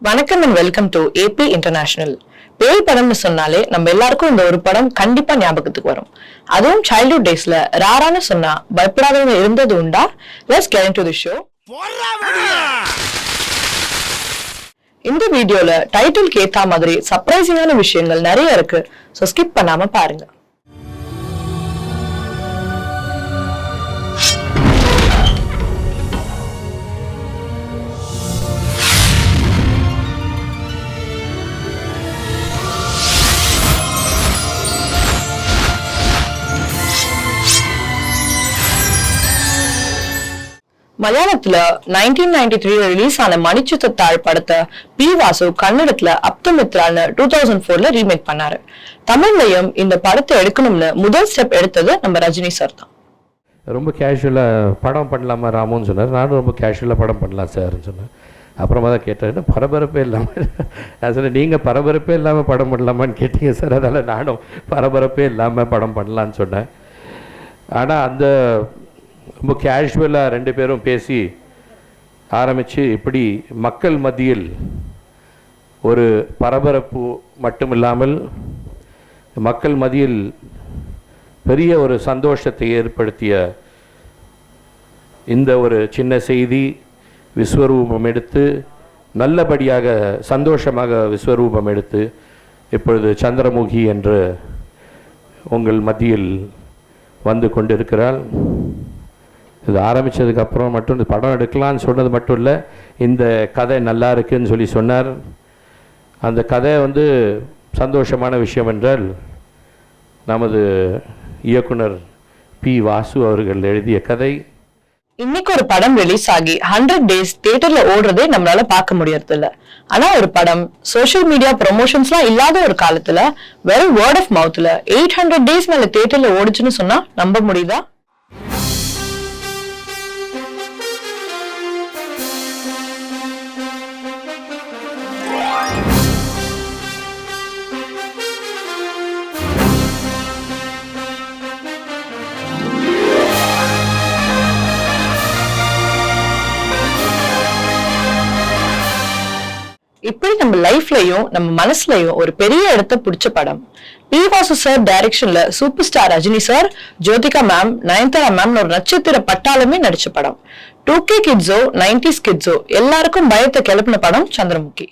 வணக்கம் and welcome to AP international. பேய் படம்னு சொன்னாலே நம்ம எல்லாருக்கும் இந்த ஒரு படம் கண்டிப்பா ஞாபகத்துக்கு வரும். அதுவும் சைல்ட்ஹுட் டேஸ்ல ராரான்னு சொன்னா பயப்படாதவங்க இருந்தது உண்டா? Let's get into the show. இந்த வீடியோல டைட்டிலுக்கு ஏத்த மாதிரி சர்ப்ரைசிங்கான விஷயங்கள் நிறைய இருக்கு. சோ ஸ்கிப் பண்ணாம பாருங்க. மலையாளத்துல 1993 ரிலீஸ் ஆன மணிச்சுத்தாள் படத்தை பி வாசு கன்னடத்துல அப்தமித்ரான்னு 2004 ரீமேக் பண்ணாரு. தமிழ்லயும் இந்த படத்தை எடுக்கணும்னு முதல் ஸ்டெப் எடுத்தது நம்ம ரஜினி சார் தான். ரொம்ப கேஷுவலாக படம் பண்ணலாமா ராமுன்னு சொன்னார். நானும் ரொம்ப கேஷுவலாக படம் பண்ணலாம் சார்ன்னு சொன்னேன். அப்புறமா தான் கேட்டேன், பரபரப்பே இல்லாமல் நான் சொன்னேன், நீங்கள் பரபரப்பே இல்லாமல் படம் பண்ணலாமான்னு கேட்டீங்க சார். அதனால் நானும் பரபரப்பே இல்லாமல் படம் பண்ணலான்னு சொன்னேன். ஆனால் அந்த ரொம்ப கேஷுவலாக ரெண்டு பேரும் பேசி ஆரம்பித்து இப்படி மக்கள் மத்தியில் ஒரு பரபரப்பு மட்டும் இல்லாமல் மக்கள் மத்தியில் பெரிய ஒரு சந்தோஷத்தை ஏற்படுத்திய இந்த ஒரு சின்ன செய்தி விஸ்வரூபம் எடுத்து நல்லபடியாக சந்தோஷமாக விஸ்வரூபம் எடுத்து இப்பொழுது சந்திரமுகி என்று உங்கள் மத்தியில் வந்து கொண்டிருக்கிறாள். இது ஆரம்பித்ததுக்கப்புறம் மட்டும் இந்த படம் எடுக்கலான்னு சொன்னது மட்டும் இல்லை, இந்த கதை நல்லா இருக்குன்னு சொல்லி சொன்னார். அந்த கதை சந்தோஷமான விஷயம் என்றால் நமது இயக்குனர் பி வாசு அவர்கள் எழுதிய கதை. இன்னைக்கு ஒரு படம் ரிலீஸ் ஆகி 100 டேஸ் தியேட்டர்ல ஓடுறதே நம்மளால பார்க்க முடியறது இல்ல. ஆனா ஒரு படம் சோசியல் மீடியா ப்ரொமோஷன்ஸ்லாம் இல்லாத ஒரு காலத்துல வெறும் வேர்ட் ஆஃப் மவுத்ல 800 டேஸ் மேல தியேட்டர்ல ஓடுச்சுன்னு சொன்னா நம்ப முடியுதா? இப்படி நம்ம லைஃப்லயும் நம்ம மனசுலயும் ஒரு பெரிய இடத்தை பிடிச்ச படம். பி வாசு சார் டைரக்ஷன்ல super star Rajini sir, Jyothika ma'am, Nayanthara ma'am ஒரு நட்சத்திர பட்டாளமே நடிச்ச படம். 2K கிட்ஸோ 90s கிட்ஸோ எல்லாருக்கும் பயத்தை கிளப்பின படம் சந்திரமுகி.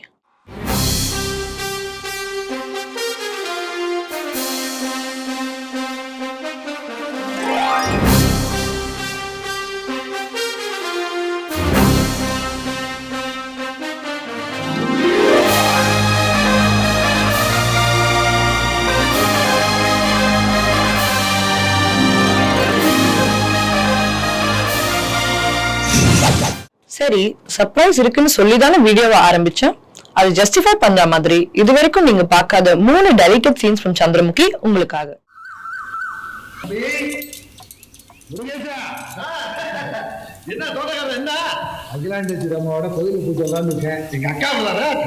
சரி, சர்ப்ரைஸ் இருக்குன்னு சொல்லிதானே வீடியோவை ஆரம்பிச்சேன். அது ஜஸ்டிஃபை பண்ற மாதிரி இதுவரைக்கும் நீங்க பார்க்காத 3 டெலிகேட் சீன்ஸ் ஃப்ரம் சந்திரமுகி உங்களுக்காக. என்ன தோட்டக்காரர் என்ன அகிலாண்டேஸ்வரி அம்மாவோட கோயிலுக்கு போயிட்டு வரலான்னு இருக்கேன். எங்க அக்கா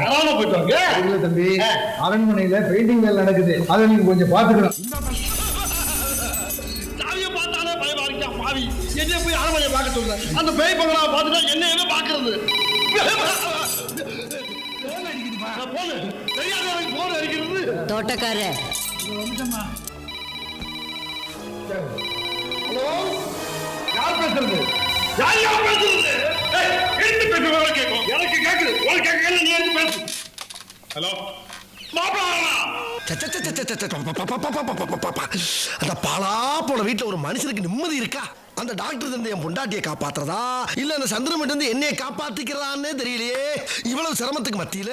கரான போயிட்டு வாங்க. இல்ல தம்பி, அரண்மனையில பெயிண்டிங் வேலை நடக்குது, அதை நீங்க கொஞ்சம் பாத்துக்கணும். சாவியை பார்த்தாலே பயமா இருக்கா பாவி. என்ன போய் அரண்மனையை பார்க்க சொல்ற? அந்த பேய் பங்களா பார்த்துட்டா என்ன பாக்குறது? தோட்டக்கார ஹலோ, யார் பேசுறது? யார் பேசுறது? என்ன பேசுறது? கேட்கும், எனக்கு கேக்குது. உனக்கு கேட்கல, நீ எடுத்து பேசு. ஹலோ, அந்த பாலா போன வீட்டுல ஒரு மனுஷனுக்கு நிம்மதி இருக்கா? அந்த டாக்டர் தந்தை என் பொண்டாட்டியை காப்பாத்துறதா இல்ல அந்த சந்திரமட்டு வந்து என்னைய காப்பாத்திக்கிறான்னு தெரியலையே. இவ்வளவு சிரமத்துக்கு மத்தியில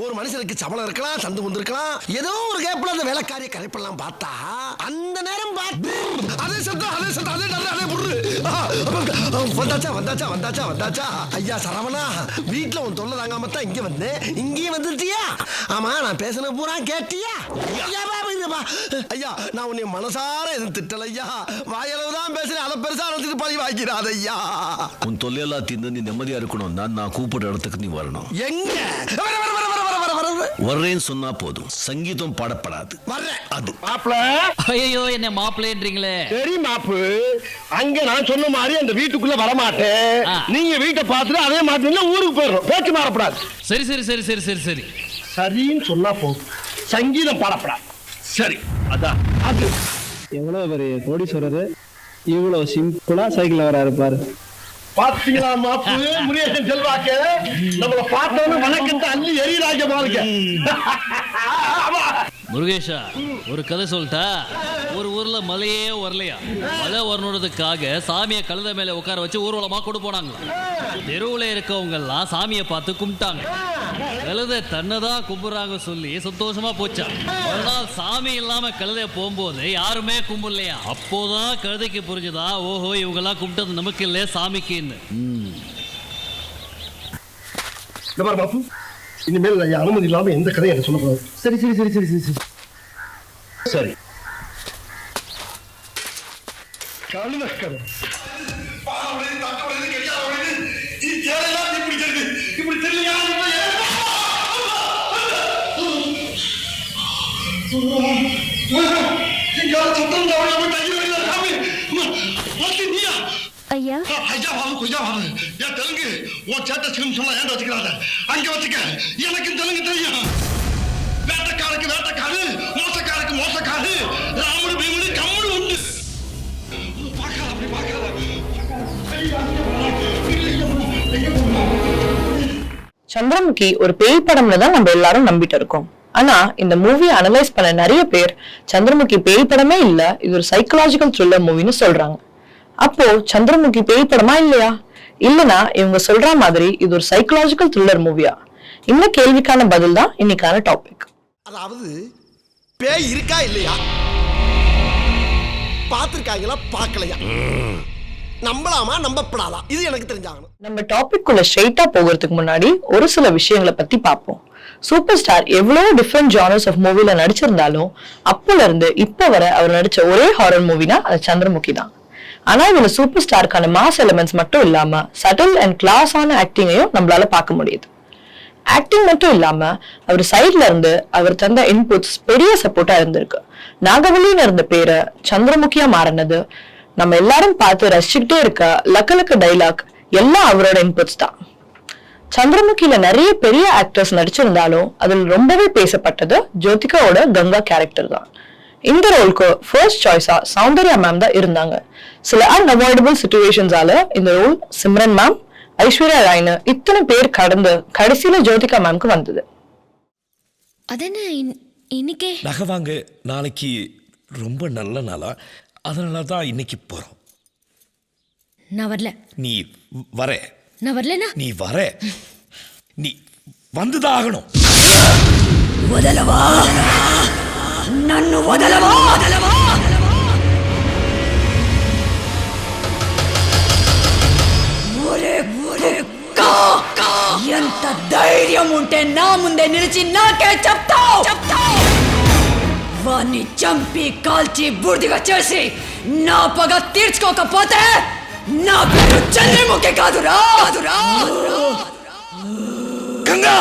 ஒரு மனுஷனுக்கு சபலம் இருக்கலாம், சந்து வந்திருக்கலாம். ஏதோ ஒரு கேப்ல அந்த வேலைக்காரிய கரைப்பெல்லாம் பார்த்தா அந்த நேரம் அதே சத்தம் அதே சத்தம் அதே டர் அதே புரு. வந்தாச்சா வந்தாச்சா வந்தாச்சா வந்தாச்சா. ஐயா சரவணா, வீட்டுல உன் தொல்லை தாங்காமத்தான் இங்க வந்தேன். இங்கேயும் வந்துருச்சியா? ஆமா, நான் பேசின பூரா கேட்டியா? ஐயா, நான் உன்னை மனசார எதுவும் திட்டல ஐயா. வாயளவுதான் பேசுறேன், அதை பெருசா நடத்திட்டு பழி வாங்கிறாத ஐயா. உன் தொல்லையெல்லாம் தீர்ந்து நீ நிம்மதியா இருக்கணும். நான் கூப்பிட்ட இடத்துக்கு நீ வரணும். எங்க வர வர வர வர வர வர வர்றேன்னு சொன்னா போதும், சங்கீதம் பாடப்படாது. வர்றேன் அது மாப்பிள. ஐயோ என்ன மாப்பிள்ளைன்றீங்களே. சரி மாப்பு, அங்க நான் சொன்ன மாதிரி அந்த வீட்டுக்குள்ள வரமாட்டேன். நீங்க வீட்டை பார்த்துட்டு அதே மாதிரி ஊருக்கு போயிடும். பேச்சு மாறப்படாது. சரி சரி சரி சரி சரி சரி சரின்னு சொன்னா போதும், சங்கீதம் பாடப்படாது. சரி அதான் அது. எவ்வளவு பெரிய கோடீஸ்வரர் இவ்வளவு சிம்பிளா சைக்கிள் வராரு பாரு. பாத்தீங்களா மாப்பு, முனியேசன் செல்வாக்கு நம்மள பார்த்தவங்க வணக்கத்தை அள்ளி எரிராஜ பாருங்க. முருகேஷா, ஒரு கதை சொல்லிட்டா. ஒரு ஊர்ல மலையே வரலையா. மலை வரணுறதுக்காக சாமியை கழுத மேல உட்கார வச்சு ஊர்வலமா கொண்டு போனாங்க. தெருவுல இருக்கவங்க எல்லாம் சாமியை பார்த்து கும்பிட்டாங்க. கழுத தன்னதான் கும்பிடுறாங்க சொல்லி சந்தோஷமா போச்சா. ஒரு நாள் சாமி இல்லாம கழுதைய போகும்போது யாருமே கும்பிடலையா. அப்போதான் கழுதைக்கு புரிஞ்சுதா, ஓஹோ இவங்க எல்லாம் கும்பிட்டது நமக்கு இல்ல சாமிக்குன்னு. பாப்பு, இனிமேல் அனுமதி இல்லாம எந்த கதையும் எனக்கு சொல்லக்கூடாது. சரி சரி சரி சரி சரி சரி சரி. கழுத கதை ஐயா ஐயா பாபு, கொய்யா பாபு, என் தெலுங்கு உன் சேட்டை சொன்னா ஏன் வச்சுக்கிறாங்க? அங்க வச்சுக்க, எனக்கு தெலுங்கு தெரியும். வேட்டக்காரருக்கு வேட்டக்காரு, மோசக்காரருக்கு மோசக்காரு, ராமுடு பீமுடு கம்முடு உண்டு. பார்க்காத அப்படி பார்க்காத. சந்திரமுகி ஒரு பேய் படம்னு தான் நம்ம எல்லாரும் நம்பிட்டு இருக்கோம். ஆனா இந்த மூவியை அனலைஸ் பண்ண நிறைய பேர் சந்திரமுகி பேய் படமே இல்ல, இது ஒரு சைக்கலாஜிக்கல் த்ரில்லர் மூவின்னு சொல்றாங்க. அப்போ சந்திரமுகி பேய் படமா இல்லையா? இல்லனா இவங்க சொல்ற மாதிரி இது ஒரு சைக்கலாஜிக்கல் த்ரில்லர் மூவியா? இந்த கேள்விக்கான பதில் தான் இன்னைக்கான டாபிக். அதாவது பேய் இருக்கா இல்லையா, பார்த்திருக்காங்களா பார்க்கலையா, நம்பலாமா நம்பப்படாதா, இது எனக்கு தெரிஞ்சாகணும். நம்ம டாபிக் குள்ள ஸ்ட்ரெயிட்டா போகிறதுக்கு முன்னாடி ஒரு சில விஷயங்களை பத்தி பார்ப்போம். சூப்பர் ஸ்டார் எவ்வளவு டிஃப்ரெண்ட் ஜானர்ஸ் ஆஃப் மூவில நடிச்சிருந்தாலும் அப்பல இருந்து இப்ப வரை அவர் நடிச்ச ஒரே ஹாரர் மூவினா அது சந்திரமுகி தான். ஆனா இதுல சூப்பர் ஸ்டாருக்கான மாஸ் எலிமெண்ட்ஸ் மட்டும் இல்லாம சட்டில் அண்ட் கிளாஸான ஆக்டிங்கையும் நம்மளால பார்க்க முடியுது. ஆக்டிங் மட்டும் இல்லாம அவர் சைட்ல இருந்து அவர் தந்த இன்புட்ஸ் பெரிய சப்போர்ட்டா இருந்திருக்கு. நாகவல்லின்னு இருந்த பேரை சந்திரமுகியா மாறினது, நம்ம எல்லாரும் பார்த்து ரசிச்சுக்கிட்டே இருக்க லக்க டைலாக் எல்லாம் அவரோட இன்புட்ஸ் தான். சந்திரமுகியில நிறைய பெரிய ஆக்டர்ஸ் நடிச்சிருந்தாலும் அதில் ரொம்பவே பேசப்பட்டது ஜோதிகாவோட கங்கா கேரக்டர் தான். இந்த ரோலுக்கு ஃபர்ஸ்ட் சாய்ஸா சௌந்தர்யா மேம் தான் இருந்தாங்க. சில அன்அவாய்டபிள் சிச்சுவேஷன்ஸால இந்த ரோல் சிம்ரன் மேம், ஐஸ்வர்யா ராய்னு இத்தனை பேர் கடந்து கடைசியில ஜோதிகா மேம்க்கு வந்தது. அதென்ன இன்னைக்கே நகை வாங்க நாளைக்கு ரொம்ப நல்ல நாளா, அதனால தான் இன்னைக்கு போறோம். நான் வரல. நீ வர. நான் வரலனா நீ வர. நீ வந்துதான் ஆகணும். వదలవా నన్ను వదలవా ఎంత ధైర్యం ఉంటే నా ముందే నిలిచి నాకే చెప్తావు వాణ్ణి చంపి కాల్చి బూడిదగా చేసి నా పగ తీర్చుకోకపోతే నా పేరు చంద్రముఖి కాదురా గంగా.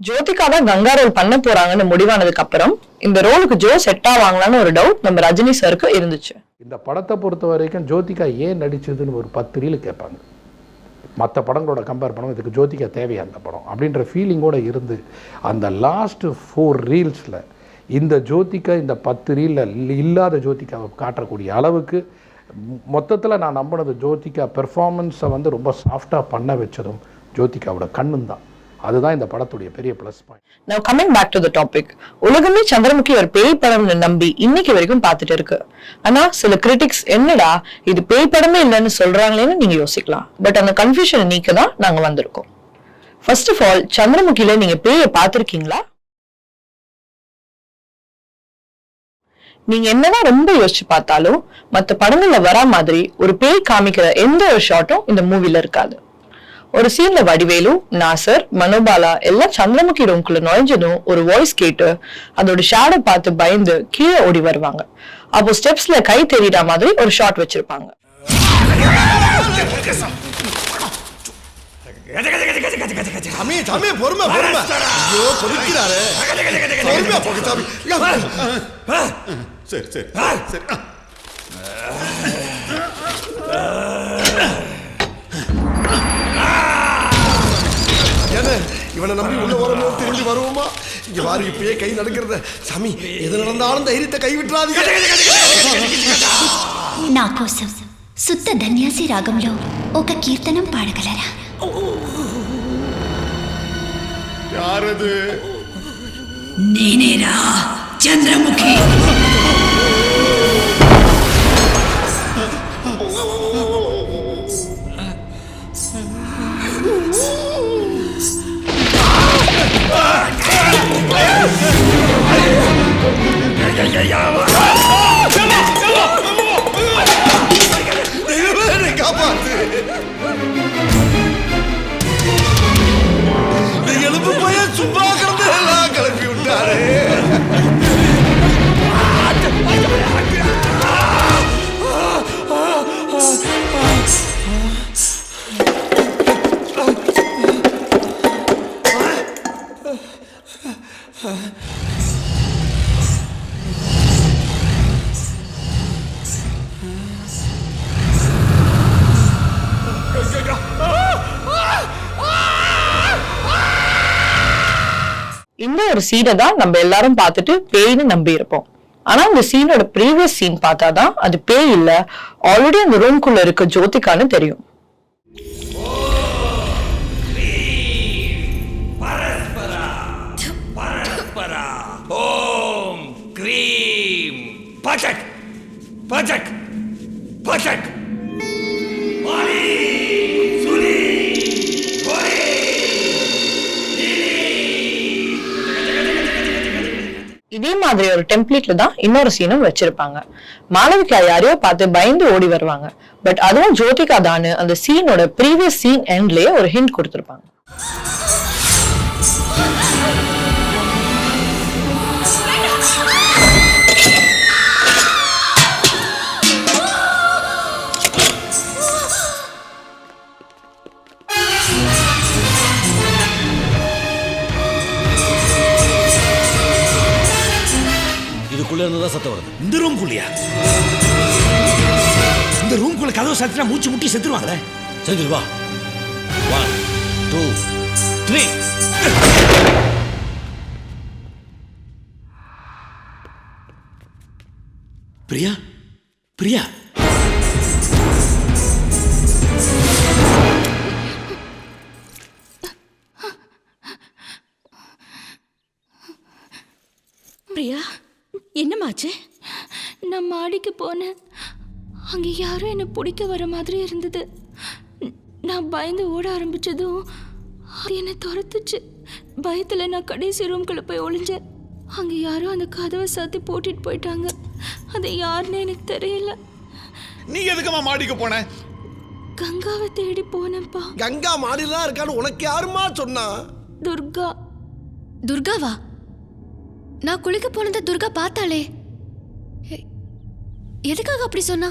ஜோதிகா தான் கங்கா ரோல் பண்ண போறாங்கன்னு முடிவானதுக்கு அப்புறம் இந்த ரோலுக்கு ஜோ செட் ஆவாங்களான்னு ஒரு டவுட் நம்ம ரஜினி சாருக்கு இருந்துச்சு. இந்த படத்தை பொறுத்த வரைக்கும் ஜோதிகா ஏன் நடிச்சதுன்னு ஒரு 10 ரீல் கேட்பாங்க. மற்ற படங்களோட கம்பேர் பண்ணோம், இதுக்கு ஜோதிகா தேவையா அந்த படம் அப்படின்ற ஃபீலிங்கோடு இருந்து அந்த லாஸ்ட்டு 4 ரீல்ஸில் இந்த ஜோதிகா இந்த 10 ரீலில் இல்லாத ஜோதிகாவை காட்டக்கூடிய அளவுக்கு மொத்தத்தில் நான் நம்பினது ஜோதிகா பெர்ஃபார்மன்ஸை வந்து ரொம்ப சாஃப்டாக பண்ண வச்சதும் ஜோதிகாவோட கண்ணும் தான். அதுதான் இந்த படத்துடைய பெரிய plus point. Now coming back to the topic, உலகமே சந்திரமுகி ஒரு பேய் படம்னு நம்பி இன்னைக்கு வரைக்கும் பார்த்துட்டு இருக்கு. ஆனா சில கிரிட்டிக்ஸ் என்னடா இது பேய் படமே இல்லைன்னு சொல்றாங்களேன்னு நீங்க யோசிக்கலாம். பட் அந்த கன்ஃபியூஷனை நீக்க தான் நாங்க வந்திருக்கோம். ஃபர்ஸ்ட் ஆஃப் ஆல், சந்திரமுகியில நீங்க பேயை பார்த்திருக்கீங்களா? நீங்க என்னதான் ரொம்ப யோசிச்சு பார்த்தாலும் மற்ற படங்கள்ல வரா மாதிரி ஒரு பேய் காமிக்கிற எந்த ஒரு ஷாட்டும் இந்த மூவில இருக்காது. ஒரு சீன்ல வடிவேலு, நாசர், மனோபாலா எல்லாம் சந்திரமுகி ரூம்குள்ள நுழைஞ்சதும் ஒரு வாய்ஸ் கேட்டு அதோட ஷேடோ பார்த்து பயந்து கீழே ஓடி வருவாங்க. அப்போ ஸ்டெப்ஸ்ல கை தெரியுற மாதிரி ஒரு ஷாட் வச்சிருப்பாங்க. சாமி சாமி பொறுமை பொறுமை. ஐயோ கொதிக்கிறாரு. பொறுமையா போங்க சாமி. சரி சரி சரி. என்ன இவனை நம்பி உள்ள வரணும் திரும்பி வருவோமா? இங்க வாரு இப்பயே கை நடக்கிறத. சாமி எது நடந்தாலும் தைரியத்தை கைவிட்டுறாதீங்க. నా కోసం శుద్ధ ధన్యాసి రాగంలో ఒక కీర్తనం పాడగలరా? யாரது? నేనేరా చంద్రముఖి. காப்பாத்து. எழுப்பு பையன் சும்மா கிடந்து எல்லாம் கிளப்பி விட்டாரு. இந்த ஒரு சீனை தான் நம்ம எல்லாரும் பார்த்துட்டு பேய்னு நம்பி இருப்போம். ஆனா இந்த சீனோட ப்ரீவியஸ் சீன் பார்த்தாதான் அது பேய் இல்ல, ஆல்ரெடி அந்த ரூம்குள்ள இருக்க ஜோதிகான்னு தெரியும். ஓம் க்ரீம் பச்சக் பச்சக் பச்சக் மாலி சுனி கோரி. இதே மாதிரி ஒரு டெம்ப்ளேட்ல தான் இன்னொரு சீனும் வச்சிருப்பாங்க. மாளவிகா யாரையோ பார்த்து பயந்து ஓடி வருவாங்க. பட் அதுவும் ஜோதிகா தான் அந்த சீனோட ப்ரீவியஸ் சீன் எண்ட்லயே ஒரு ஹிண்ட் கொடுத்திருப்பாங்க. இதுக்குள்ள இருந்துதான் சத்தம் வருது. இந்த ரூம்குள்ளயா? இந்த ரூம்குள்ள கதவு சாத்தினா மூச்சு முட்டி செத்துருவாங்களே. சரி வா. 1 2 3. பிரியா பிரியா பிரியா, என்னமாச்சு? நான் மாடிக்கு போனேன். அங்கே யாரும் என்னை பிடிக்க வர மாதிரி இருந்தது. நான் பயந்து ஓட ஆரம்பிச்சதும் அது என்னை துரத்துச்சு. பயத்தில் நான் கடைசி ரூம்குள்ளே போய் ஒளிஞ்சேன். அங்கே யாரும் அந்த கதவை சாத்தி போட்டுட்டு போயிட்டாங்க. அது யாருன்னு எனக்கு தெரியல. நீ எதுக்குமா மாடிக்கு போன? கங்காவை தேடி போனேன்ப்பா. கங்கா மாடிலாம் இருக்கான்னு உனக்கு யாருமா சொன்னா? துர்கா. துர்காவா? நான் குளிக்க போனதை துர்கா பார்த்தாளே. எதுக்காக அப்படி சொன்னா?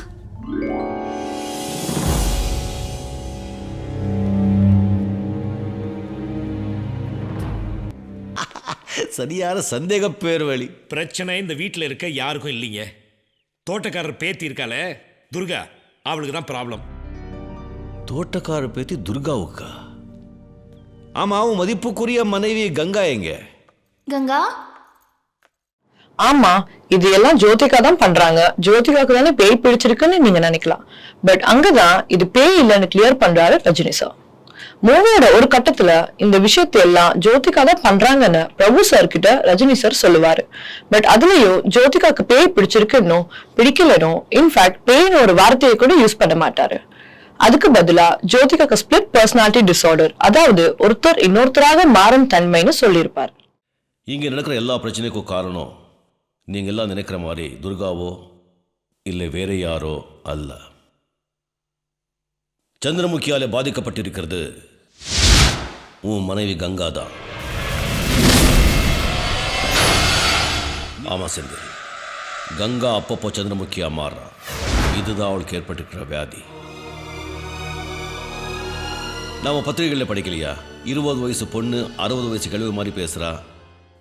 சரியான சந்தேக பேர் வழி. பிரச்சனை இந்த வீட்டில் இருக்க யாருக்கும் இல்லைங்க. தோட்டக்காரர் பேத்தி இருக்காளே துர்கா, அவளுக்கு தான் ப்ராப்ளம். தோட்டக்காரர் பேத்தி துர்காவுக்கா? ஆமா, அவன் மதிப்புக்குரிய மனைவி கங்கா எங்க? கங்கா? ஆமா, இது எல்லாம் ஜோதிகா தான் பண்றாங்க. ஜோதிகாவுக்கு தானே பேய் பிடிச்சிருக்குன்னு நீங்க நினைக்கலாம். பட் அங்கதான் இது பேய் இல்லைன்னு கிளியர் பண்றாரு ரஜினி சார். மூவியோட ஒரு கட்டத்துல இந்த விஷயத்தை எல்லாம் ஜோதிகா தான் பண்றாங்கன்னு பிரபு சார் கிட்ட ரஜினி சார் சொல்லுவாரு. பட் அதுலயும் ஜோதிகாக்கு பேய் பிடிச்சிருக்குன்னு பிடிக்கலனோ, இன்ஃபேக்ட் பேய்னு ஒரு வார்த்தையை கூட யூஸ் பண்ண மாட்டாரு. அதுக்கு பதிலா ஜோதிகாக்கு ஸ்பிளிட் பர்சனாலிட்டி டிசார்டர், அதாவது ஒருத்தர் இன்னொருத்தராக மாறும் தன்மைன்னு சொல்லியிருப்பார். இங்க நடக்கிற எல்லா பிரச்சனைக்கும் காரணம் நீங்க எல்லாம் நினைக்கிற மாதிரி துர்காவோ இல்லை வேற யாரோ அல்ல. சந்திரமுகியால பாதிக்கப்பட்டிருக்கிறது உன் மனைவி கங்கா தான். ஆமா செந்தில், கங்கா அப்பப்போ சந்திரமுகியா மாறுறா. இதுதான் அவளுக்கு ஏற்பட்டிருக்கிற வியாதி. நாம பத்திரிகைகளில் படிக்கலையா? 20 வயசு பொண்ணு 60 வயசு கழிவு மாதிரி பேசுகிறா,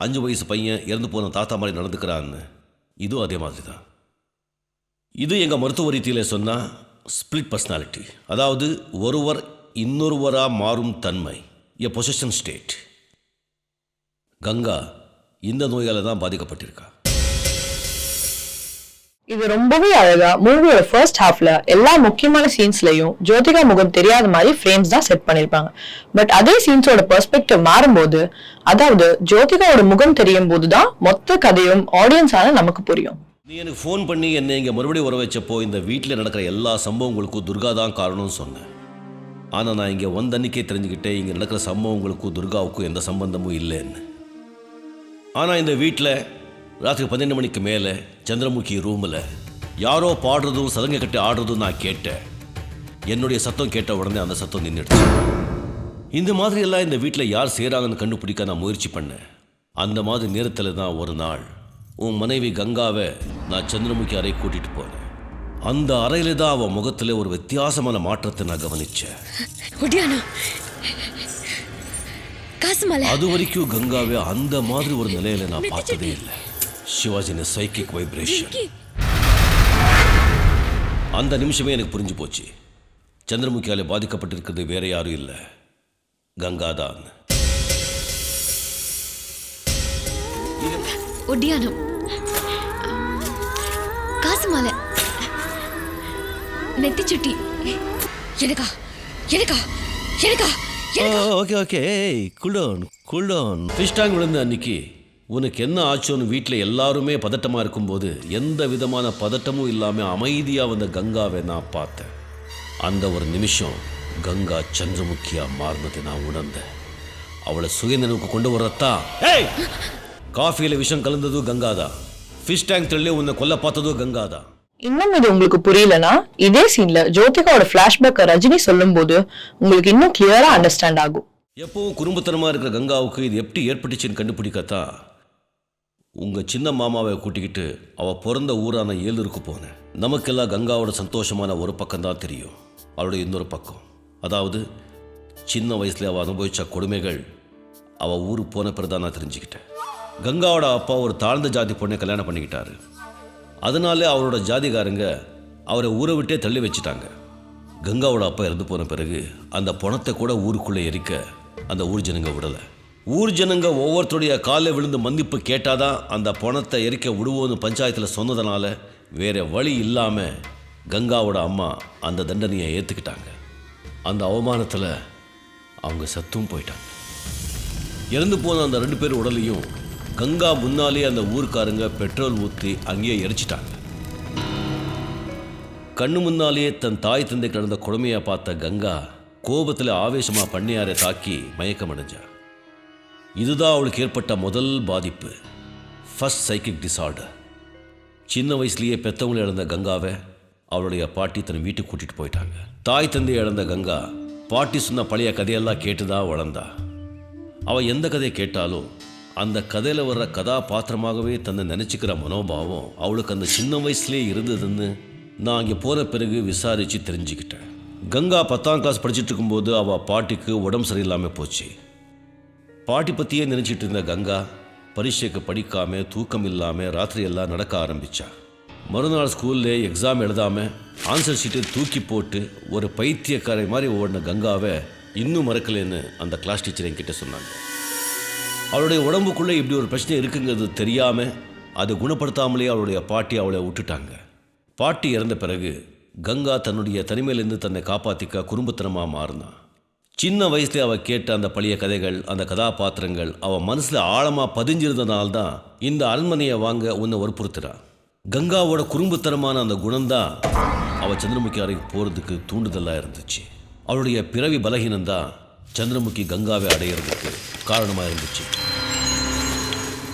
5 வயசு பையன் இறந்து போன தாத்தா மாதிரி நடந்துக்கிறான்னு. இதுவும் அதே மாதிரி தான். இது எங்கள் மருத்துவ ரீதியில் சொன்னால் ஸ்பிளிட் பர்சனாலிட்டி, அதாவது ஒருவர் இன்னொருவராக மாறும் தன்மை, எ பொசஷன் ஸ்டேட். கங்கா இந்த நோயால் தான் பாதிக்கப்பட்டிருக்கா. இது ரொம்பவே அழகா மூவியோட ஃபர்ஸ்ட் ஹாஃப்ல எல்லா முக்கியமான சீன்ஸ்லயும் ஜோதிகா முகம் தெரியாத மாதிரி ஃப்ரேம்ஸ் தான் செட் பண்ணிருப்பாங்க. பட் அதே சீன்ஸோட பெர்ஸ்பெக்டிவ் மாறும்போது, அதாவது ஜோதிகாவோட முகம் தெரியும் போதுதான் மொத்த கதையும் ஆடியன்ஸான நமக்கு புரியும். நீ எனக்கு ஃபோன் பண்ணி என்னை இங்கே மறுபடியும் வர வச்சப்போ இந்த வீட்டில் நடக்கிற எல்லா சம்பவங்களுக்கும் துர்கா தான் காரணம்னு சொன்னேன். ஆனால் நான் இங்கே வந்தன்னைக்கே தெரிஞ்சுக்கிட்டேன் இங்கே நடக்கிற சம்பவங்களுக்கும் துர்காவுக்கும் எந்த சம்பந்தமும் இல்லைன்னு. ஆனால் இந்த வீட்டில் ராத்திரி 12 மணிக்கு மேலே சந்திரமுகி ரூமில் யாரோ பாடுறதும் சதங்க கட்டி ஆடுறதும் நான் கேட்டேன். என்னுடைய சத்தம் கேட்ட உடனே அந்த சத்தம் நின்றுடுச்சு. இந்த மாதிரி எல்லாம் இந்த வீட்டில் யார் செய்கிறாங்கன்னு கண்டுபிடிக்க நான் முயற்சி பண்ணேன். அந்த மாதிரி நேரத்தில் தான் ஒரு நாள் உன் மனைவி கங்காவை நான் சந்திரமுகி அறை கூட்டிகிட்டு போனேன். அந்த அறையில் தான் அவன் முகத்தில் ஒரு வித்தியாசமான மாற்றத்தை நான் கவனித்தேன். அது வரைக்கும் கங்காவை அந்த மாதிரி ஒரு நிலையில நான் பார்த்ததே இல்லை. சிவாஜின சைக்கிக் வைப்ரேஷன். அந்த நிமிஷமே எனக்கு புரிஞ்சு போச்சு, சந்திரமுகியால பாதிக்கப்பட்டிருக்கிறது வேற யாரும் இல்லை, கங்காதான். ஒடியானம், காசு மாலை, நெத்தி சுட்டி. எனக்கா எனக்கா எனக்கா okay cool down. Fish tank விழுந்த அன்னைக்கு உனக்கு என்ன ஆச்சோன்னு வீட்டில் எல்லாருமே பதட்டமாக இருக்கும்போது எந்த விதமான பதட்டமும் இல்லாமல் அமைதியாக வந்த கங்காவை நான் பார்த்தேன். அந்த ஒரு நிமிஷம் கங்கா சந்திரமுகியாக மாறினதை நான் உணர்ந்தேன். அவளை சுயநினைவுக்கு கொண்டு வரத்தா காஃபியில் விஷம் கலந்ததும் கங்காதான், ஃபிஷ் டேங்க் தள்ளி உன்னை கொல்ல பார்த்ததும் கங்காதான். இன்னும் இது உங்களுக்கு புரியலனா இதே சீன்ல ஜோதிகாவோட பிளாஷ்பேக் ரஜினி சொல்லும் போது உங்களுக்கு இன்னும் கிளியரா அண்டர்ஸ்டாண்ட் ஆகும். எப்பவும் குறும்புத்தனமா இருக்கிற கங்காவுக்கு இது எப்படி ஏற்பட்டுச்சுன்னு கண்டுபிடிக்கத்தான் உங்க சின்ன மாமாவை கூட்டிக்கிட்டு அவ பிறந்த ஊரான ஏலூருக்கு போனேன். நமக்கெல்லாம் கங்காவோட சந்தோஷமான ஒரு பக்கம் தான் தெரியும், அவளுடைய இன்னொரு பக்கம், அதாவது சின்ன வயசுல அவள் அனுபவிச்ச கொடுமைகள் அவள் ஊருக்கு போன பிறதான் நான் தெரிஞ்சுக்கிட்டேன். கங்காவோட அப்பா ஒரு தாழ்ந்த ஜாதி பொண்ணை கல்யாணம் பண்ணிக்கிட்டாரு. அதனால அவரோட ஜாதிகாரங்க அவரை ஊரை விட்டே தள்ளி வச்சுட்டாங்க. கங்காவோட அப்பா இறந்து போன பிறகு அந்த பணத்தை கூட ஊருக்குள்ளே எரிக்க அந்த ஊர் ஜனங்க விடலை. ஊர் ஜனங்க ஒவ்வொருத்தருடைய காலை விழுந்து மன்னிப்பு கேட்டாதான் அந்த பணத்தை எரிக்க விடுவோன்னு பஞ்சாயத்தில் சொன்னதுனால வேற வழி இல்லாமல் கங்காவோட அம்மா அந்த தண்டனையை ஏற்றுக்கிட்டாங்க. அந்த அவமானத்தில் அவங்க சத்தும் போயிட்டாங்க. இறந்து போன அந்த 2 பேர் உடலையும் கங்கா முன்னாலே அந்த ஊருக்காரங்க பெட்ரோல் ஊற்றி அங்கேயே எரிச்சிட்டாங்க. கண்ணு முன்னாலேயே தன் தாய் தந்தை கிடந்த கொடுமையை பார்த்த கங்கா கோபத்தில் ஆவேசமாக பண்ணையாரை தாக்கி மயக்கம் அடைஞ்சா. இதுதான் அவளுக்கு ஏற்பட்ட முதல் பாதிப்பு, ஃபர்ஸ்ட் சைக்கிக் டிசார்டர். சின்ன வயசுலேயே பெற்றவங்களை இழந்த கங்காவை அவளுடைய பாட்டி தன் வீட்டுக்கு கூட்டிகிட்டு போயிட்டாங்க. தாய் தந்தையை இழந்த கங்கா பாட்டி சொன்ன பழைய கதையெல்லாம் கேட்டுதான் வளர்ந்தா. அவள் எந்த கதையை கேட்டாலும் அந்த கதையில் வர்ற கதாபாத்திரமாகவே தன்னை நினச்சிக்கிற மனோபாவம் அவளுக்கு அந்த சின்ன வயசுலேயே இருந்ததுன்னு நான் அங்கே போன பிறகு விசாரித்து தெரிஞ்சுக்கிட்டேன். கங்கா 10ஆம் கிளாஸ் படிச்சுட்டு இருக்கும்போது அவள் பாட்டிக்கு உடம்பு சரியில்லாமல் போச்சு. பாட்டி பற்றியே நினச்சிட்டு இருந்த கங்கா பரீட்சைக்கு படிக்காமல் தூக்கம் இல்லாமல் ராத்திரியெல்லாம் நடக்க ஆரம்பித்தா. மறுநாள் ஸ்கூலில் எக்ஸாம் எழுதாமல் ஆன்சர் ஷீட்டை தூக்கி போட்டு ஒரு பைத்தியக்காரை மாதிரி ஓடின கங்காவை இன்னும் மறக்கலைன்னு அந்த கிளாஸ் டீச்சர் என்கிட்ட சொன்னாங்க. அவளுடைய உடம்புக்குள்ளே இப்படி ஒரு பிரச்சனை இருக்குங்கிறது தெரியாமல் அதை குணப்படுத்தாமலே அவளுடைய பாட்டி அவளை விட்டுட்டாங்க. பாட்டி இறந்த பிறகு கங்கா தன்னுடைய தனிமையிலேருந்து தன்னை காப்பாற்றிக்க குறும்புத்தனமாக மாறினான். சின்ன வயசுல அவள் கேட்ட அந்த பழைய கதைகள், அந்த கதாபாத்திரங்கள் அவள் மனசில் ஆழமாக பதிஞ்சிருந்தனால்தான் இந்த அரண்மனையை வாங்க உன்னை வற்புறுத்துறான். கங்காவோட குறும்புத்தனமான அந்த குணம்தான் அவள் சந்திரமுகி அறைக்கு போகிறதுக்கு தூண்டுதலாக இருந்துச்சு. அவளுடைய பிறவி பலகீனம்தான் சந்திரமுகி கங்காவை அடையிறதுக்கு காரணமாக இருந்துச்சு.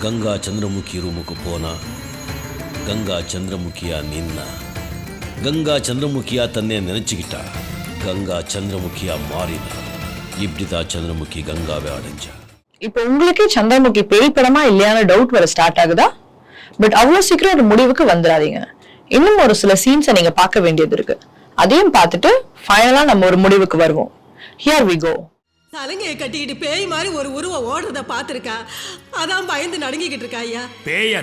கங்கா சந்திரமுகி ரூமுக்கு போனா, கங்கா சந்திரமுகியா நின்னா, கங்கா சந்திரமுகியா தன்னை நினைச்சுக்கிட்டா, கங்கா சந்திரமுகியா மாறினா. இப்படிதான் சந்திரமுகி கங்காவை அடைஞ்சா. இப்போ உங்களுக்கே சந்திரமுகி பேய் படமா இல்லையான டவுட் வர ஸ்டார்ட் ஆகுதா? பட் அவ்வளவு சீக்கிரம் ஒரு முடிவுக்கு வந்துடாதீங்க. இன்னும் ஒரு சில சீன்ஸை நீங்க பார்க்க வேண்டியது இருக்கு. அதையும் பார்த்துட்டு ஃபைனலா நம்ம ஒரு முடிவுக்கு வருவோம். Here we go. சலங்கையை கட்டிக்கிட்டு பேய் மாதிரி ஒரு உருவம் ஓடுறத பார்த்துருக்கா, அதான் பயந்து நடுங்கிக்கிட்டு இருக்கா ஐயா. பேய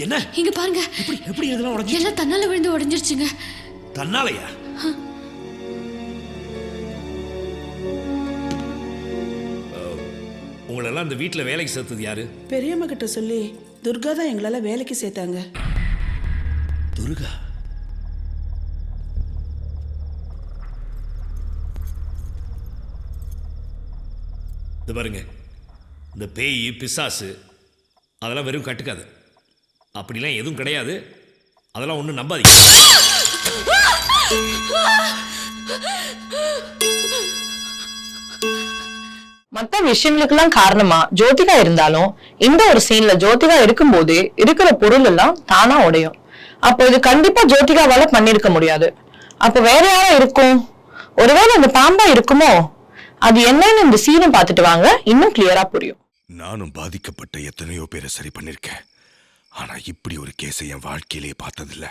என்ன இங்க பாருங்க. எப்படி இதெல்லாம் உடைஞ்சு? எல்லாம் தன்னால விழுந்து உடைஞ்சிருச்சுங்க. தன்னாலயா? உங்களெல்லாம் இந்த வீட்டில் வேலைக்கு சேர்த்தது யாரு? பெரியம்மா கிட்ட சொல்லி துர்கா தான் எங்களால வேலைக்கு சேர்த்தாங்க. துர்கா? இது பாருங்க, இந்த பேய் பிசாசு அதெல்லாம் வெறும் கட்டுக்காது. அப்படிலாம் எதுவும் கிடையாது. அதெல்லாம் ஒன்றும் நம்பாதீங்க. மற்ற விஷயங்களுக்கெல்லாம் காரணமா ஜோதிகா இருந்தாலும் இந்த ஒரு சீன்ல ஜோதிகா இருக்கும்போது இருக்கிற பொருள் எல்லாம் தானா உடையும். அப்போ இது கண்டிப்பா ஜோதிகாவால பண்ணிருக்க முடியாது. அப்ப வேற யாரும் இருக்கும்? ஒருவேளை அந்த பாம்பா இருக்குமோ? அது என்னன்னு இந்த சீனை பார்த்துட்டு வாங்க, இன்னும் கிளியரா புரியும். நானும் பாதிக்கப்பட்ட எத்தனையோ பேரை சரி பண்ணிருக்கேன். ஆனா இப்படி ஒரு கேஸை என் வாழ்க்கையிலேயே பார்த்ததில்ல.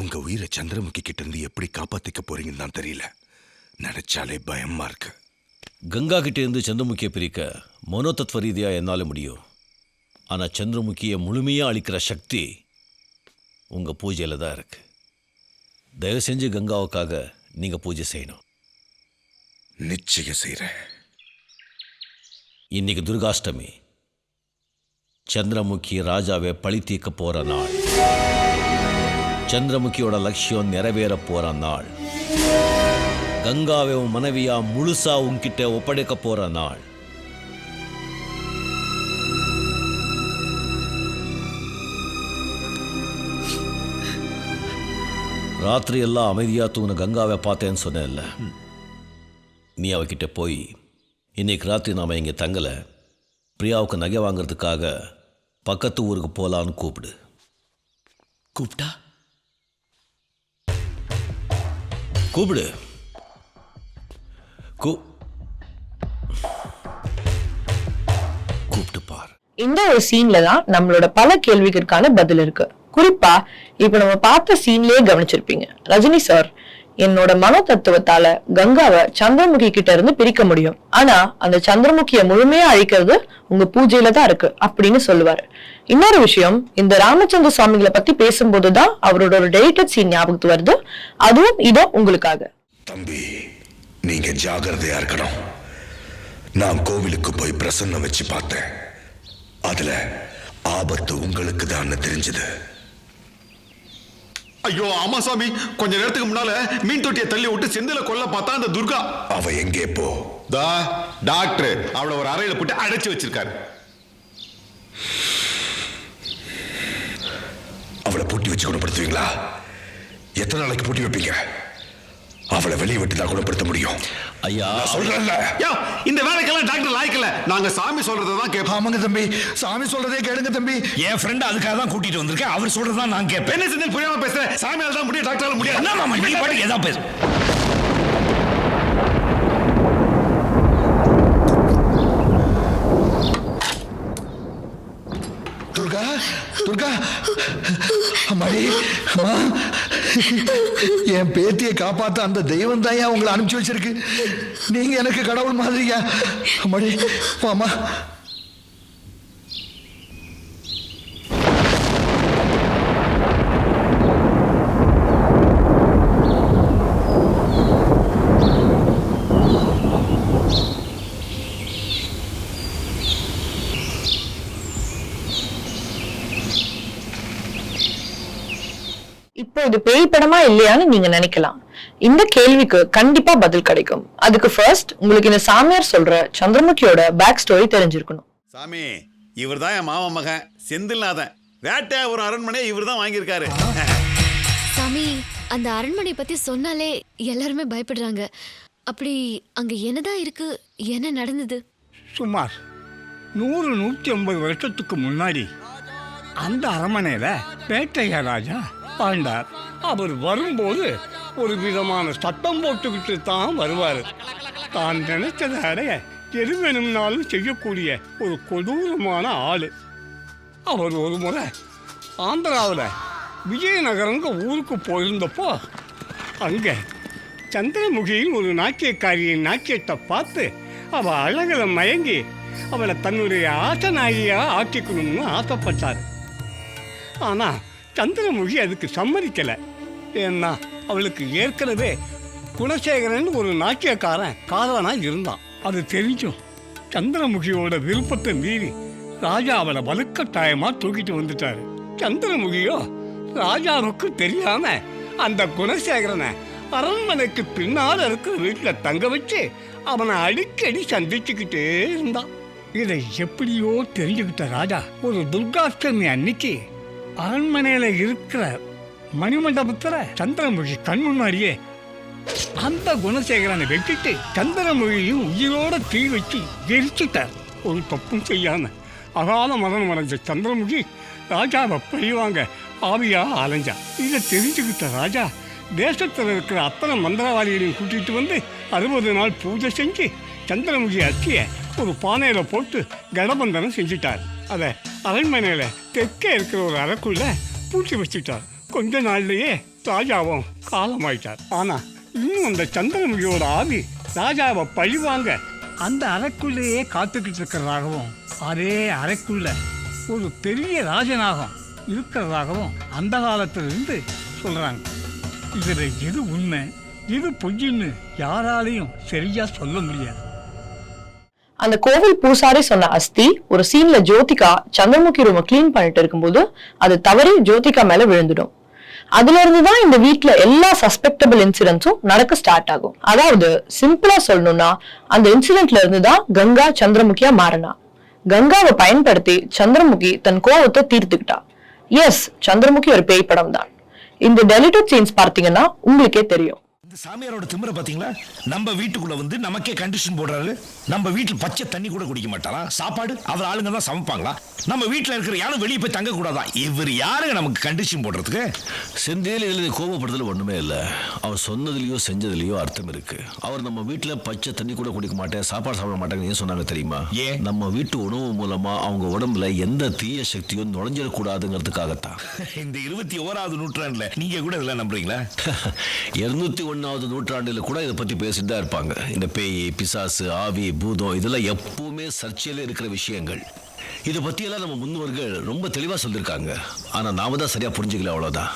உங்க உயிரை சந்திரமுகி கிட்ட இருந்து எப்படி காப்பாத்திக்க போறீங்கன்னு தான் தெரியல. நினைச்சாலே பயமா இருக்கு. கங்கா கிட்டே இருந்து சந்திரமுகியை பிரிக்க மனோதத்துவ ரீதியாக என்னால் முடியும். ஆனால் சந்திரமுகியை முழுமையாக அளிக்கிற சக்தி உங்கள் பூஜையில் தான் இருக்கு. தயவு செஞ்சு கங்காவுக்காக நீங்கள் பூஜை செய்யணும். நிச்சயம் செய்கிறேன். இன்னைக்கு துர்காஷ்டமி. சந்திரமுகி ராஜாவை பழி தீர்க்க போகிற நாள். சந்திரமுகியோட லட்சியம் நிறைவேற போகிற நாள். கங்காவை உன் மனைவியா முழுசா உன்கிட்ட ஒப்படைக்க போற நாள். ராத்திரி எல்லாம் அமைதியா தூங்கின கங்காவை பார்த்தேன்னு சொன்னேன்ல, நீ அவகிட்ட போய் இன்னைக்கு ராத்திரி நாம இங்க தங்கல, பிரியாவுக்கு நகை வாங்குறதுக்காக பக்கத்து ஊருக்கு போலான்னு கூப்பிடு. கூப்பிட்டா கூப்பிடு. கூப்பிட்டு பார். இந்த ஒரு சீன்ல தான் நம்மளோட பல கேள்விகளுக்கான பதில் இருக்கு. குறிப்பா இப்ப நம்ம பார்த்த சீன்லயே கவனிச்சிருப்பீங்க, ரஜினி சார் என்னோட மனோ தத்துவத்தால கங்காவை சந்திரமுகி கிட்ட இருந்து பிரிக்க முடியும், ஆனா அந்த சந்திரமுகியை முழுமையா அழிக்கிறது உங்க பூஜையில தான் இருக்கு அப்படின்னு சொல்லுவாரு. இன்னொரு விஷயம், இந்த ராமச்சந்திர சுவாமிகளை பத்தி பேசும்போதுதான் அவரோட ஒரு டெலிட்டட் சீன் ஞாபகத்து வருது. அதுவும் இதோ உங்களுக்காக. தம்பி, நீங்க ஜாகிரதையா இருக்கணும். நான் கோவிலுக்கு போய் பிரசன்னம் வச்சு பார்த்தேன். அதுல ஆபத்து உங்களுக்கு தான் தெரிஞ்சது. ஐயோ ஆமா சாமி, கொஞ்ச நேரத்துக்கு முன்னால மீன் தொட்டியை தள்ளி விட்டு செந்தில கொல்ல பார்த்தா அந்த துர்கா. அவ எங்கே போ? டாக்டர் அவளை ஒரு அறையில போட்டு அடைச்சு வச்சிருக்காரு. அவளை பூட்டி வச்சு குணப்படுத்துவீங்களா? எத்தனை நாளைக்கு பூட்டி வைப்பீங்க? அவளை வெளியே விட்டு தான் குணப்படுத்த முடியும். ஐயா சொல்றேன்ல, இந்த வேலைக்கெல்லாம் டாக்டர் லாய்க்கல. நாங்க சாமி சொல்றதை தான் கேட்போம். ஆமாங்க தம்பி, சாமி சொல்றதே கேளுங்க தம்பி. என் ஃப்ரெண்ட் அதுக்காக தான் கூட்டிட்டு வந்திருக்கேன். அவர் சொல்றதான் நான் கேட்பேன். என்ன செஞ்சு புரியாம பேசுறேன்? சாமியால தான் முடியும், டாக்டரால முடியாது. என்ன மாமா நீ பாட்டுக்கு ஏதா பேசு. துர்கா, துர்கா, அம்மாடி, அம்மா, என் பேத்தியை காப்பாத்த அந்த தெய்வம் தான் உங்களை அனுப்பிச்சு வச்சிருக்கு. நீங்க எனக்கு கடவுள் மாதிரியா? அம்மாடி, வாமா. இப்போ இது பேய் படமா இல்லையான்னு நீங்க நினைக்கலாம். இந்த கேள்விக்கு கண்டிப்பா பதில் கிடைக்கும். அதுக்கு ஃபர்ஸ்ட் உங்களுக்கு இந்த சாமியார் சொல்ற சந்திரமுகியோட பேக் ஸ்டோரி தெரிஞ்சிருக்கணும். சாமி, இவர் தான் என் மாமா மகன் செந்தில்நாதன். வேட்டை ஒரு அரண்மனையை இவர் தான் வாங்கியிருக்காரு. சாமி, அந்த அரண்மனை பத்தி சொன்னாலே எல்லாருமே பயப்படுறாங்க. அப்படி அங்க என்னதான் இருக்கு, என்ன நடந்தது? சுமார் 100-150 வருஷத்துக்கு முன்னாடி அந்த அரண்மனையில வேட்டையா ராஜா வாழ்ந்தார். அவர் வரும்போது ஒரு விதமான சத்தம் போட்டுக்கிட்டு தான் வருவார். தான் நினைச்சதை அடைய எது வேணும்னாலும் செய்யக்கூடிய ஒரு கொடூரமான ஆள். அவர் ஒரு முறை ஆந்திராவில் விஜயநகரங்க ஊருக்கு போயிருந்தப்போ அங்கே சந்திரமுகியின் ஒரு நாட்டியக்காரியின் நாட்டியத்தை பார்த்து அவள் அழகில் மயங்கி அவளை தன்னுடைய ஆசநாயகியாக ஆக்கிக்கணும்னு ஆசைப்பட்டார். ஆனால் சந்திரமுகி அதுக்கு சம்மதிக்கலை. ஏன்னா அவளுக்கு ஏற்கனவே குணசேகரன் ஒரு நாட்டியக்காரன் காதலனாக இருந்தான். அது தெரிஞ்சும் சந்திரமுகியோட விருப்பத்தை மீறி ராஜா அவளை வலுக்கட்டாயமாக தூக்கிட்டு வந்துட்டார். சந்திரமுகியோ ராஜாவுக்கு தெரியாம அந்த குணசேகரனை அரண்மனைக்கு பின்னால் இருக்கிற வீட்டில் தங்க வச்சு அவனை அடிக்கடி சந்திச்சுக்கிட்டே இருந்தான். இதை எப்படியோ தெரிஞ்சுக்கிட்ட ராஜா ஒரு துர்காஷ்டமி அன்னைக்கு அரண்மனையில் இருக்கிற மணிமண்டபத்தில் சந்திரமுகி கண் முன்னாடியே அந்த குணசேகரனை வெட்டிட்டு சந்திரமுகியும் உயிரோட தீ வச்சு எரிச்சுட்டார். ஒரு தப்பும் செய்யாம அகால மரணம் அடைஞ்ச சந்திரமுகி ராஜாவை பழிவாங்க ஆவியா அலைஞ்சா. இதை தெரிஞ்சுக்கிட்ட ராஜா தேசத்தில் இருக்கிற அத்தனை மந்திரவாதிகளையும் கூட்டிகிட்டு வந்து 60 நாள் பூஜை செஞ்சு சந்திரமுகி அத்தியை ஒரு பானையில் போட்டு கடபந்தனம் செஞ்சிட்டார். அதை அரண்மனையில் தெற்கே இருக்கிற ஒரு அறைக்குள்ள பூட்டி வச்சுட்டார். கொஞ்ச நாள்லேயே ராஜாவும் காலமாயிட்டார். ஆனால் இன்னும் அந்த சந்திரமுகியோட ஆவி ராஜாவை பழிவாங்க அந்த அறைக்குள்ளேயே காத்துக்கிட்டு இருக்கிறதாகவும் அதே அறைக்குள்ள ஒரு பெரிய ராஜநாகம் இருக்கிறதாகவும் அந்த காலத்திலிருந்து சொல்கிறாங்க. இதில் எது உண்மை எது பொய்ன்னு யாராலையும் சரியா சொல்ல முடியாது. அந்த கோவில் பூசாரி சொன்ன அஸ்தி ஒரு சீன்ல ஜோதிகா சந்திரமுகி ரூமை கிளீன் பண்ணிட்டு இருக்கும்போது அது தவறி ஜோதிகா மேல விழுந்துடும். அதுல இருந்துதான் இந்த வீட்டுல எல்லா சஸ்பெக்டபிள் இன்சிடென்ட்ஸும் நடக்க ஸ்டார்ட் ஆகும். அதாவது சிம்பிளா சொல்லணும்னா அந்த இன்சிடென்ட்ல இருந்துதான் கங்கா சந்திரமுகியா மாறினா. கங்காவை பயன்படுத்தி சந்திரமுகி தன் கோவத்தை தீர்த்துக்கிட்டா. எஸ், சந்திரமுகி ஒரு பேய் படம் தான். இந்த டெலிட்டட் சீன்ஸ் பார்த்தீங்கன்னா உங்களுக்கே தெரியும். இந்த சாமியாரோட திமிரை பாத்தீங்களா? நம்ம வீட்டுக்குள்ள வந்து நமக்கே கண்டிஷன் போடுறாரு. நம்ம வீட்டில் பச்சை தண்ணி கூட குடிக்க மாட்டாரா? சாப்பாடு அவர் ஆளுங்க தான் சமைப்பாங்களா? நம்ம வீட்டில் இருக்கிற யாரும் வெளியே போய் தங்க கூடாதா? இவர் யாருங்க நமக்கு கண்டிஷன் போடுறதுக்கு? செந்தில் எழுதி கோபப்படுறதுல ஒண்ணுமே இல்லை. அவர் சொன்னதுலயோ செஞ்சதுலயோ அர்த்தம் இருக்கு. அவர் நம்ம வீட்டுல பச்சை தண்ணி கூட குடிக்க மாட்டேன், சாப்பாடு சாப்பிட மாட்டாங்க ஏன் சொன்னாங்க தெரியுமா? ஏன்? நம்ம வீட்டு உணவு மூலமா அவங்க உடம்புல எந்த தீய சக்தியும் நுழைஞ்சிடக்கூடாதுங்கிறதுக்காகத்தான். இந்த 21வது நூற்றாண்டுல நீங்க கூட இதெல்லாம் நம்புறீங்களா? 201வது நூற்றாண்டுல கூட இதை பத்தி பேசிட்டு தான் இருப்பாங்க. இந்த பேய், பிசாசு, ஆவி, பூதம் இதெல்லாம் எப்பவுமே சர்ச்சையில இருக்கிற விஷயங்கள். இதை பற்றியெல்லாம் நம்ம முன்னோர்கள் ரொம்ப தெளிவாக சொல்லியிருக்காங்க. ஆனால் நாம தான் சரியாக புரிஞ்சுக்கல, அவ்வளோதான்.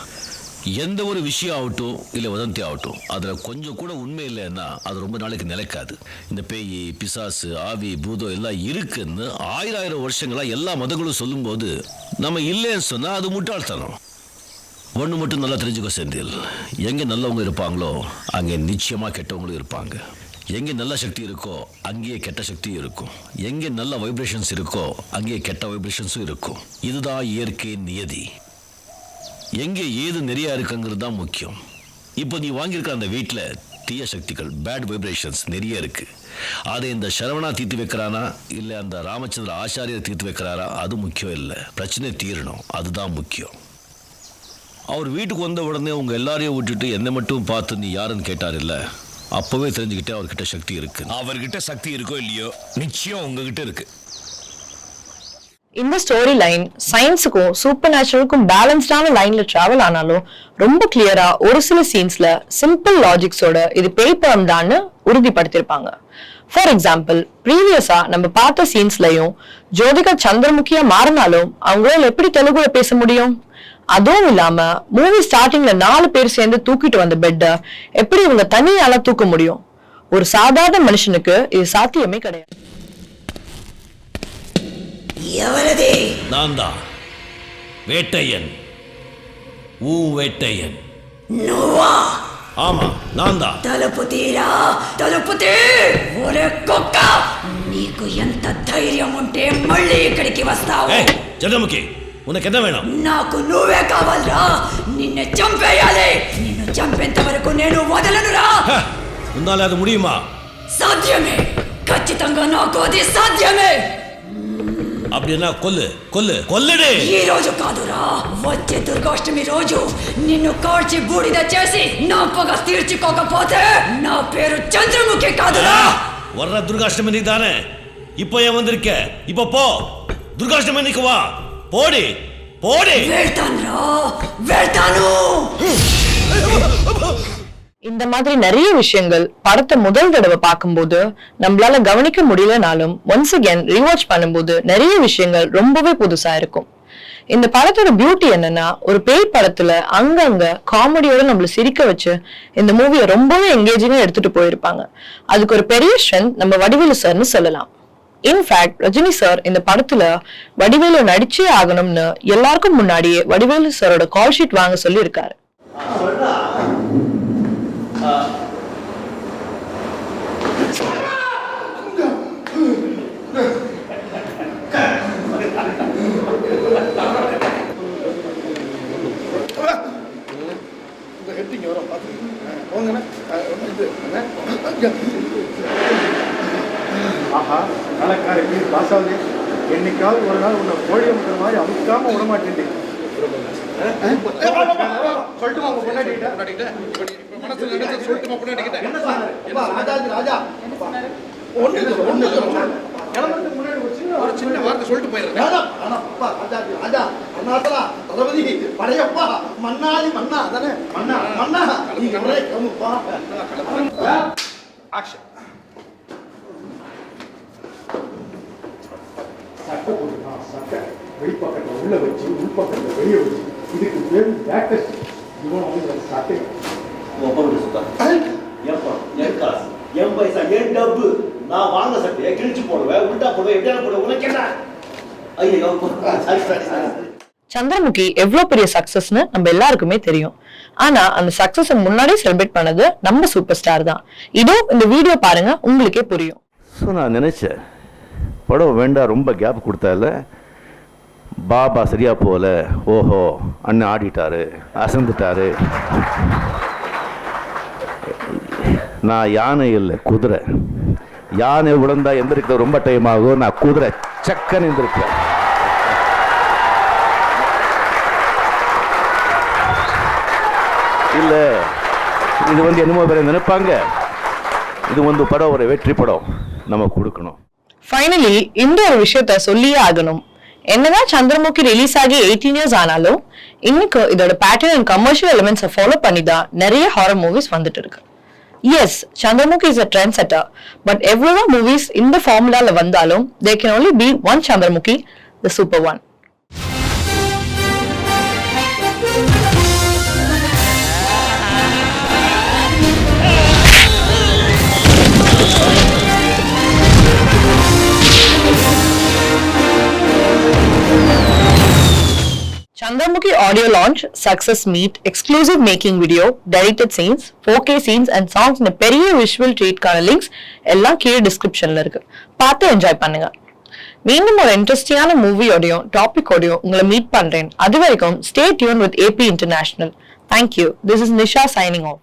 எந்த ஒரு விஷயம் ஆகட்டும் இல்லை வதந்தி ஆகட்டும், அதில் கொஞ்சம் கூட உண்மை இல்லைன்னா அது ரொம்ப நாளைக்கு நிலைக்காது. இந்த பேய், பிசாசு, ஆவி, பூதம் எல்லாம் இருக்குன்னு 1000 வருஷங்களாக எல்லா மதங்களும் சொல்லும்போது நம்ம இல்லைன்னு சொன்னால் அது முட்டாள்தனம். ஒன்று மட்டும் நல்லா தெரிஞ்சுக்கோ செந்தில், எங்கே நல்லவங்க இருப்பாங்களோ அங்கே நிச்சயமாக கெட்டவங்களும் இருப்பாங்க. எங்கே நல்ல சக்தி இருக்கோ அங்கேயே கெட்ட சக்தியும் இருக்கும். எங்கே நல்ல வைப்ரேஷன்ஸ் இருக்கோ அங்கேயே கெட்ட வைப்ரேஷன்ஸும் இருக்கும். இதுதான் இயற்கையின் நியதி. எங்கே ஏது நிறையா இருக்குங்கிறது தான் முக்கியம். இப்போ நீ வாங்கியிருக்க அந்த வீட்டில் தீய சக்திகள், பேட் வைப்ரேஷன்ஸ் நிறைய இருக்கு. அதை இந்த சரவணா தீர்த்து வைக்கிறானா இல்லை அந்த ராமச்சந்திர ஆச்சாரியர் தீர்த்து வைக்கிறாரா அது முக்கியம் இல்லை. பிரச்சனை தீரணும், அதுதான் முக்கியம். அவர் வீட்டுக்கு வந்த உடனே உங்க எல்லாரையும் விட்டுட்டு என்னை மட்டும் பார்த்து நீ யாருன்னு கேட்டார் இல்லை, அப்பவே தெரிஞ்சுக்கிட்டே அவர்கிட்ட சக்தி இருக்கு. அவர்கிட்ட சக்தி இருக்கோ இல்லையோ நிச்சயம் உங்ககிட்ட இருக்கு. இந்த ஸ்டோரி லைன் சயின்ஸுக்கும் சூப்பர் நேச்சுரலுக்கும் பேலன்ஸ்டான லைன்ல டிராவல் ஆனாலும் ரொம்ப கிளியரா ஒரு சில சீன்ஸ்ல சிம்பிள் லாஜிக்ஸோட இது பேய் படம் தான்னு உறுதிப்படுத்திருப்பாங்க. ஃபார் எக்ஸாம்பிள், ப்ரீவியஸா நம்ம பார்த்த சீன்ஸ்லயும் ஜோதிகா சந்திரமுகியா மாறினாலும் அவங்களால எப்படி தெலுங்குல பேச முடியும்? அதுவும் இல்லாம மூவி ஸ்டார்டிங்ல 4 பேர் சேர்ந்து தூக்கிட்டு வந்த பெட்ட எப்படி இவங்க தனியால தூக்க முடியும்? ஒரு சாதாரண மனுஷனுக்கு இது சாத்தியமே கிடையாது. நான் தான் வேட்டையன், வேட்டையன். ஆமா, நான் தான். తలుపుతీరా తలుపుతీ ఒరే కుక్క, నీకు ఎంత ధైర్యం ఉంటే మళ్ళీ ఇక్కడికి వస్తావు? చంద్రముఖి, உனக்கு என்ன வேணும்? నాకు నువ్వే కావాలరా. నిన్ను చంపేయాలి. నిన్ను చంపేంత వరకు నేను వదలనురా. உன்னால அது முடியுமா? సాధ్యమే, ఖచ్చితంగా నాకు అది సాధ్యమే. அப்ப அப்படின்னா கொல்லு கொல்லு கொல்லுடி. ఈ రోజు కాదురా, వచ్చే దుర్గాష్టమి రోజు నిన్ను కాల్చి బూడిద చేసి నా పగ తీర్చుకోకపోతే నా పేరు చంద్రముఖి కాదురా. வர்ற துர்காஷ்டமி நீ தானே, இப்போ ஏன் வந்திருக்க? இப்போ போ, துர்காஷ்டமி நீக்கு வா, போடி போடி. இந்த மாதிரி நிறைய விஷயங்கள் படத்தை முதல் தடவை பார்க்கும்போது நம்மளால கவனிக்க முடியலனாலும் ஒன்ஸ் அகேன் ரீவாட்ச் பண்ணும்போது நிறைய விஷயங்கள் ரொம்பவே புதுசா இருக்கும். இந்த படத்தோட பியூட்டி என்னன்னா, ஒரு பேய் படத்துல அங்கங்க காமெடியோட நம்மள சிரிக்க வச்சு இந்த மூவியை ரொம்பவே எங்கேஜிங்கா எடுத்துட்டு போயிருப்பாங்க. அதுக்கு ஒரு பெரிய ஸ்ட்ரென்த் நம்ம வடிவேலு சார்னு சொல்லலாம். இன்ஃபேக்ட் ரஜினி சார் இந்த படத்துல வடிவேலு நடிச்சே ஆகணும்னு எல்லாருக்கும் முன்னாடியே வடிவேலு சாரோட கால் ஷீட் வாங்க சொல்லி இருக்காரு. ஆஹா, நலக்காரி பாசாவது என்னைக்காவது ஒரு நாள் உன்னை கோழி அமுக்கிற மாதிரி அமுக்காம விட மாட்டேன். சொல்லிட்டுமா உங்க பொண்டாட்டிக்கிட்ட? மனசுல நினைச்ச சொல்லிட்டுமா பொண்டாட்டிக்கிட்ட? ராஜா ஒண்ணு கிளம்புறதுக்கு முன்னாடி ஒரு சின்ன வார்த்தை சொல்லிட்டு போயிடுறேன். ராஜா அண்ணாத்தலா தளபதி படையப்பா மன்னாதி மன்னா தானே மன்னா மன்னா நீ கிளம்புப்பா. ஆக்ஷன். சட்டை போட்டுதான், சட்டை வெளிப்பக்கத்தில் உள்ள வச்சு உள்பக்கத்தில் வெளியே வச்சு, இதுக்கு பேர் லேட்டஸ்ட். இவன் அவங்க சட்டை என் பைசா என் டப்பு, நான் வாங்க சட்டையை கிழிச்சு போடுவேன், உள்டா போடுவேன், எப்படியா போடுவேன், உனக்கு என்ன? ஐயோ சந்திரமுகி எவ்வளவு பெரிய சக்சஸ்னு நம்ம எல்லாருக்குமே தெரியும். ஆனா அந்த சக்சஸ் முன்னாடி செலிப்ரேட் பண்ணது நம்ம சூப்பர் ஸ்டார் தான். இதோ இந்த வீடியோ பாருங்க, உங்களுக்கே புரியும். நான் நினைச்சேன் படம் வேண்டாம், ரொம்ப கேப் கொடுத்தால பாபா சரியா போல, ஓஹோ அண்ணன் ஆடிட்டாரு, அசந்துட்டாரு. நான் யானை இல்லை குதிரை. யானை விழுந்தா எந்திரிக்கிறது ரொம்ப டைம் ஆகும், நான் குதிரை சக்கன்னு எந்திருக்கிறேன். இல்லை இது என்னமோ பேர் நினைப்பாங்க, இது படம் ஒரு வெற்றி படம் நம்ம கொடுக்கணும். ஃபைனலி இந்த ஒரு விஷயத்த சொல்லியே ஆகணும். என்னதான் சந்திரமுகி ரிலீஸ் ஆகி 18 years ஆனாலும் இன்னைக்கு இதோட பேட்டர்ன் அண்ட் கமர்ஷியல் எலிமெண்ட்ஸை ஃபாலோ பண்ணி தான் நிறைய ஹாரர் மூவிஸ் வந்துட்டு இருக்கு. Yes, Chandramukhi is a trend setter, but எவ்வளவு மூவிஸ் இந்த ஃபார்முலால வந்தாலும் there can only be one Chandramukhi, the super one. Chandramukhi audio launch, success meet, exclusive making video, deleted scenes, 4K scenes and songs in a பெரிய visual treat கான links எல்லாம் கீழே டிஸ்கிரிப்ஷன்ல இருக்கு. பார்த்து என்ஜாய் பண்ணுங்க. மீண்டும் ஒரு இன்ட்ரெஸ்டிங்கான மூவியோடையும் டாபிக்கோடையும் உங்களை மீட் பண்றேன். அது வரைக்கும் stay tuned with AP International. Thank you. This is Nisha signing off.